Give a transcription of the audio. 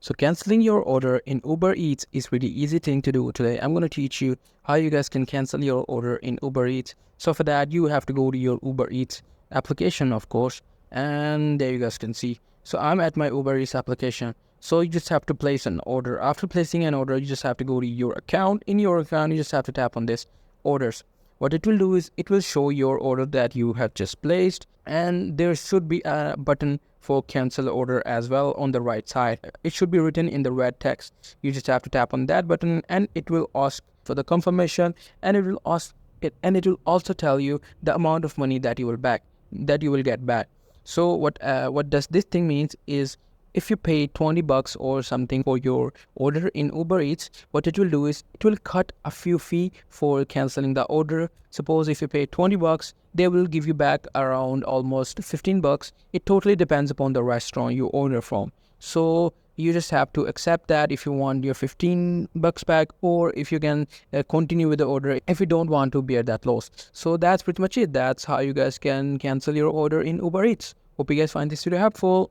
So canceling your order in Uber Eats is really easy thing to do. Today I'm going to teach you how you guys can cancel your order in Uber Eats. So for that you have to go to your Uber Eats application, of course, and there you guys can see. So I'm at my Uber Eats application. So you just have to place an order. After placing an order, you just have to go to your account. In your account, you just have to tap on this orders. What it will do is it will show your order that you have just placed, and there should be a button for cancel order as well on the right side. It should be written in the red text. You just have to tap on that button and it will ask for the confirmation, and it will will also tell you the amount of money that you will get back. So what does this thing means is, if you pay $20 or something for your order in Uber Eats, what it will do is it will cut a few fee for canceling the order. Suppose if you pay $20, they will give you back around almost $15. It totally depends upon the restaurant you order from. So you just have to accept that if you want your $15 back, or if you can continue with the order if you don't want to bear that loss. So that's pretty much it. That's how you guys can cancel your order in Uber Eats. Hope you guys find this video helpful.